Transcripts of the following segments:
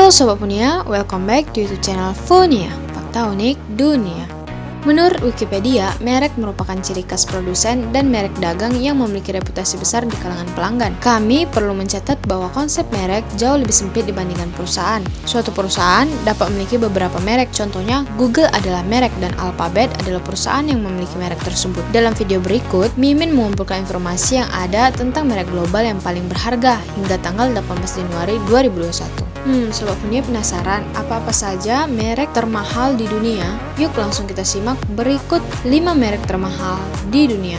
Halo Sobat Punia, welcome back to YouTube channel Punia, Fakta Unik Dunia. Menurut Wikipedia, merek merupakan ciri khas produsen dan merek dagang yang memiliki reputasi besar di kalangan pelanggan. Kami perlu mencatat bahwa konsep merek jauh lebih sempit dibandingkan perusahaan. Suatu perusahaan dapat memiliki beberapa merek, contohnya Google adalah merek dan Alphabet adalah perusahaan yang memiliki merek tersebut. Dalam video berikut, Mimin mengumpulkan informasi yang ada tentang merek global yang paling berharga hingga tanggal 18 Januari 2021. Sobat Punia penasaran apa-apa saja merek termahal di dunia? Yuk langsung kita simak berikut 5 merek termahal di dunia.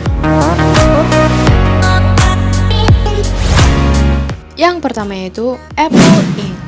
Yang pertama yaitu Apple Inc.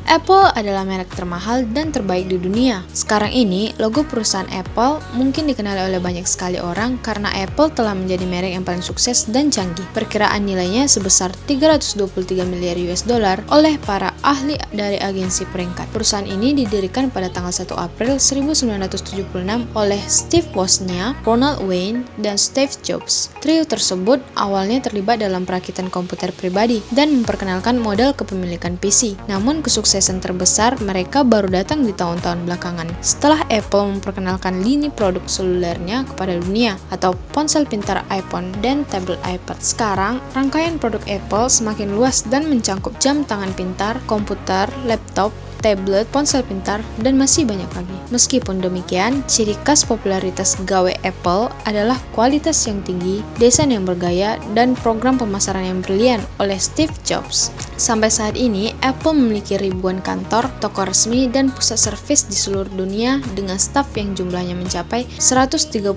Apple adalah merek termahal dan terbaik di dunia. Sekarang ini, logo perusahaan Apple mungkin dikenali oleh banyak sekali orang karena Apple telah menjadi merek yang paling sukses dan canggih. Perkiraan nilainya sebesar 323 miliar US dollar oleh para ahli dari agensi peringkat. Perusahaan ini didirikan pada tanggal 1 April 1976 oleh Steve Wozniak, Ronald Wayne, dan Steve Jobs. Trio tersebut awalnya terlibat dalam perakitan komputer pribadi dan memperkenalkan model kepemilikan PC. Namun kesuksesan terbesar mereka baru datang di tahun-tahun belakangan setelah Apple memperkenalkan lini produk selulernya kepada dunia atau ponsel pintar iPhone dan tablet iPad. Sekarang, rangkaian produk Apple semakin luas dan mencangkup jam tangan pintar, komputer, laptop, tablet, ponsel pintar, dan masih banyak lagi. Meskipun demikian, ciri khas popularitas gawe Apple adalah kualitas yang tinggi, desain yang bergaya, dan program pemasaran yang brilian oleh Steve Jobs. Sampai saat ini, Apple memiliki ribuan kantor, toko resmi, dan pusat servis di seluruh dunia dengan staf yang jumlahnya mencapai 132.000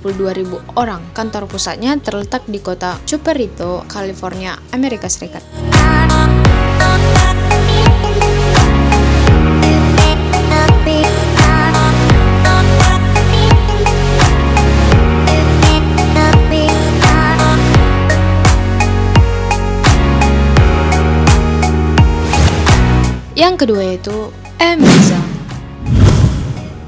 orang. Kantor pusatnya terletak di kota Cupertino, California, Amerika Serikat. Yang kedua yaitu Amazon.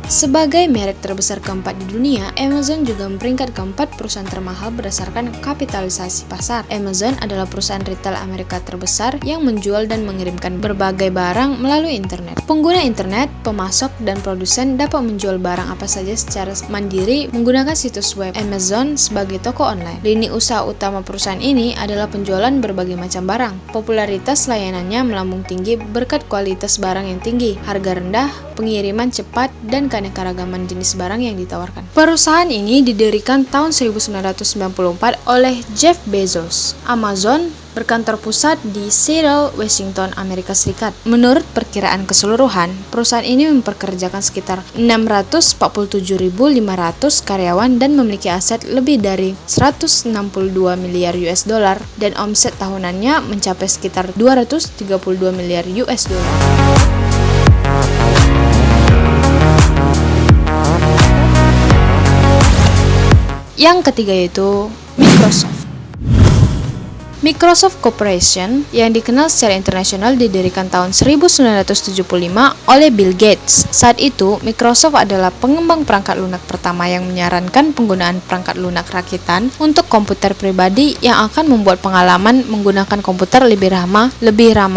Sebagai merek terbesar keempat di dunia, Amazon juga memperingkat keempat perusahaan termahal berdasarkan kapitalisasi pasar. Amazon adalah perusahaan retail Amerika terbesar yang menjual dan mengirimkan berbagai barang melalui internet. Pengguna internet, pemasok, dan produsen dapat menjual barang apa saja secara mandiri menggunakan situs web Amazon sebagai toko online. Lini usaha utama perusahaan ini adalah penjualan berbagai macam barang. Popularitas layanannya melambung tinggi berkat kualitas barang yang tinggi, harga rendah, pengiriman cepat, dan keanekaragaman jenis barang yang ditawarkan. Perusahaan ini didirikan tahun 1994 oleh Jeff Bezos. Amazon berkantor pusat di Seattle, Washington, Amerika Serikat. Menurut perkiraan keseluruhan, perusahaan ini mempekerjakan sekitar 647.500 karyawan dan memiliki aset lebih dari 162 miliar US dollar dan omset tahunannya mencapai sekitar 232 miliar US dollar. Yang ketiga yaitu Microsoft. Microsoft Corporation yang dikenal secara internasional didirikan tahun 1975 oleh Bill Gates. Saat itu, Microsoft adalah pengembang perangkat lunak pertama yang menyarankan penggunaan perangkat lunak rakitan untuk komputer pribadi yang akan membuat pengalaman menggunakan komputer lebih ramah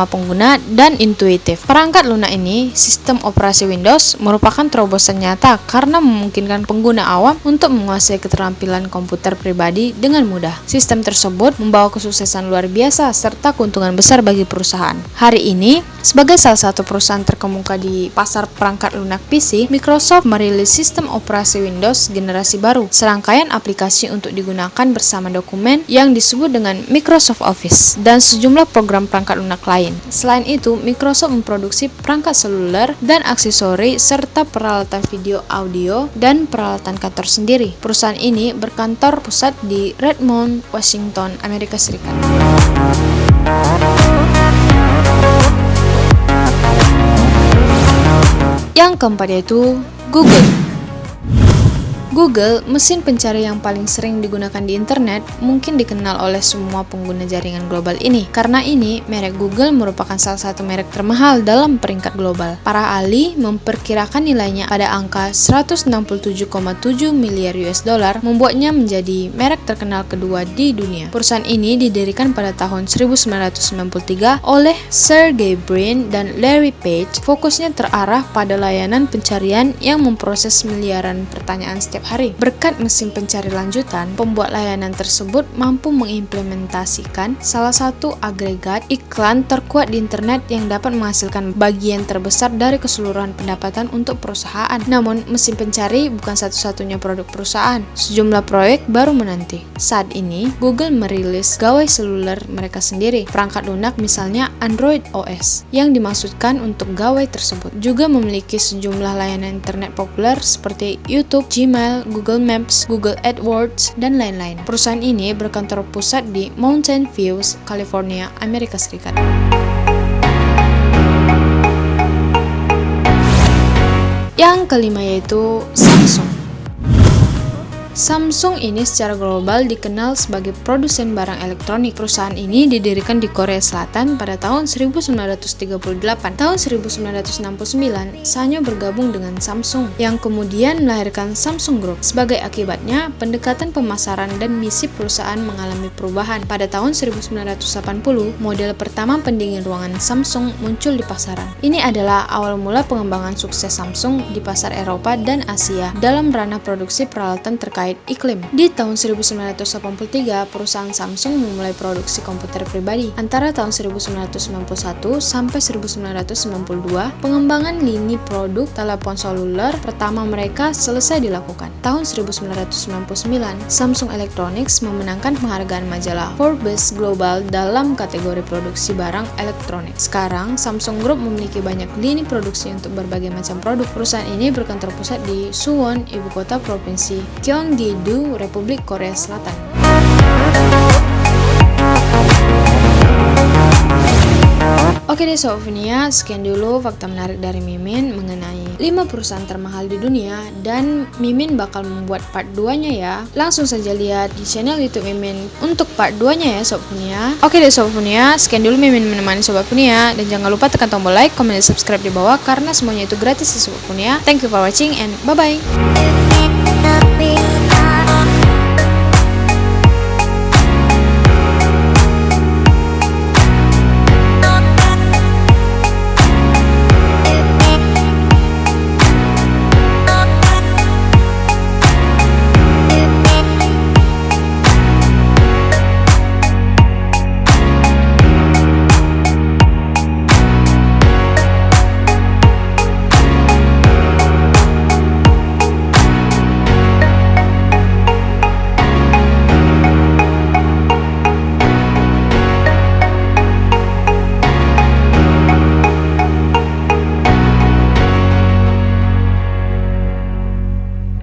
pengguna, dan intuitif. Perangkat lunak ini, sistem operasi Windows, merupakan terobosan nyata karena memungkinkan pengguna awam untuk menguasai keterampilan komputer pribadi dengan mudah. Sistem tersebut membawa kesuksesan luar biasa serta keuntungan besar bagi perusahaan. Hari ini, sebagai salah satu perusahaan terkemuka di pasar perangkat lunak PC, Microsoft merilis sistem operasi Windows generasi baru, serangkaian aplikasi untuk digunakan bersama dokumen yang disebut dengan Microsoft Office, dan sejumlah program perangkat lunak lain. Selain itu, Microsoft memproduksi perangkat seluler dan aksesori serta peralatan video audio dan peralatan kantor sendiri. Perusahaan ini berkantor pusat di Redmond, Washington, Amerika Serikat. Yang keempat yaitu Google. Google, mesin pencari yang paling sering digunakan di internet, mungkin dikenal oleh semua pengguna jaringan global ini. Karena ini, merek Google merupakan salah satu merek termahal dalam peringkat global. Para ahli memperkirakan nilainya pada angka 167,7 miliar US dollar, membuatnya menjadi merek terkenal kedua di dunia. Perusahaan ini didirikan pada tahun 1993 oleh Sergey Brin dan Larry Page. Fokusnya terarah pada layanan pencarian yang memproses miliaran pertanyaan setiap hari. Berkat mesin pencari lanjutan, pembuat layanan tersebut mampu mengimplementasikan salah satu agregat iklan terkuat di internet yang dapat menghasilkan bagian terbesar dari keseluruhan pendapatan untuk perusahaan. Namun, mesin pencari bukan satu-satunya produk perusahaan. Sejumlah proyek baru menanti. Saat ini, Google merilis gawai seluler mereka sendiri. Perangkat lunak misalnya Android OS, yang dimaksudkan untuk gawai tersebut. Juga memiliki sejumlah layanan internet populer seperti YouTube, Gmail, Google Maps, Google AdWords, dan lain-lain. Perusahaan ini berkantor pusat di Mountain View, California, Amerika Serikat. Yang kelima yaitu Samsung. Samsung ini secara global dikenal sebagai produsen barang elektronik. Perusahaan ini didirikan di Korea Selatan pada tahun 1938. Tahun 1969, Sanyo bergabung dengan Samsung, yang kemudian melahirkan Samsung Group. Sebagai akibatnya, pendekatan pemasaran dan misi perusahaan mengalami perubahan. Pada tahun 1980, model pertama pendingin ruangan Samsung muncul di pasaran. Ini adalah awal mula pengembangan sukses Samsung di pasar Eropa dan Asia dalam ranah produksi peralatan terkait iklim. Di tahun 1983, perusahaan Samsung memulai produksi komputer pribadi. Antara tahun 1991 sampai 1992, pengembangan lini produk telepon seluler pertama mereka selesai dilakukan. Tahun 1999, Samsung Electronics memenangkan penghargaan majalah Forbes Global dalam kategori produksi barang elektronik. Sekarang, Samsung Group memiliki banyak lini produksi untuk berbagai macam produk. Perusahaan ini berkantor pusat di Suwon, ibu kota provinsi Gyeonggi-do, Republik Korea Selatan. Oke deh Sobat Unia, sekian dulu fakta menarik dari Mimin mengenai 5 perusahaan termahal di dunia, dan Mimin bakal membuat part 2-nya ya. Langsung saja lihat di channel YouTube Mimin untuk part 2-nya ya Sobat Unia. Oke deh Sobat Unia, sekian dulu Mimin menemani Sobat Unia, dan jangan lupa tekan tombol like, komen, dan subscribe di bawah karena semuanya itu gratis ya Sobat Unia. Thank you for watching and bye-bye.